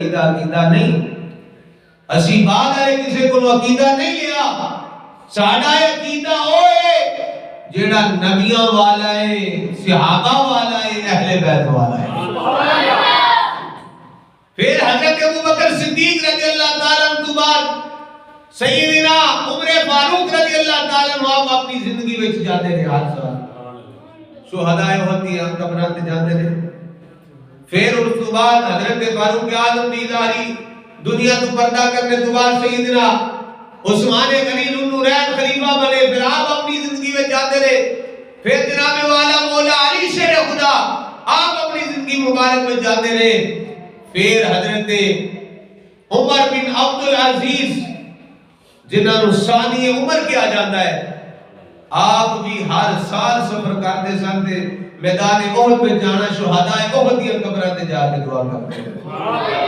عقیدہ نہیں اسی بعد آئے کسی کو عقیدہ نہیں لیا ساڑھا عقیدہ ہوئے جیڑا نبیوں والا ہے صحابہ والا ہے اہل بیت والا ہے پھر حضرت ابوبکر صدیق رضی اللہ تعالیٰ عنہ بعد سیدنا عمر فاروق رضی اللہ تعالیٰ عنہ اپنی زندگی میں جاتے رہے حادثہ شہدائے ہوتی ہیں قبرات جاتے رہے پھر اس بعد حضرت فاروق اعظم دیداری دنیا تو پردہ کرنے تو بعد سیدنا عثمان غنی النورین خلیفہ بنے پھر آپ اپنی زندگی میں جاتے رہے پھر جناب والا مولا علی شیر خدا آپ اپنی زندگی مبارک میں جاتے رہے پھر حضرت عمر بن عبد العزیز جنہاں نو ثانی عمر کیا جاتا ہے آپ بھی ہر سال سفر کرتے سنتے میدان احد میں جانا شہداء احد کی قبروں تے جا کے دعا کرتے ہیں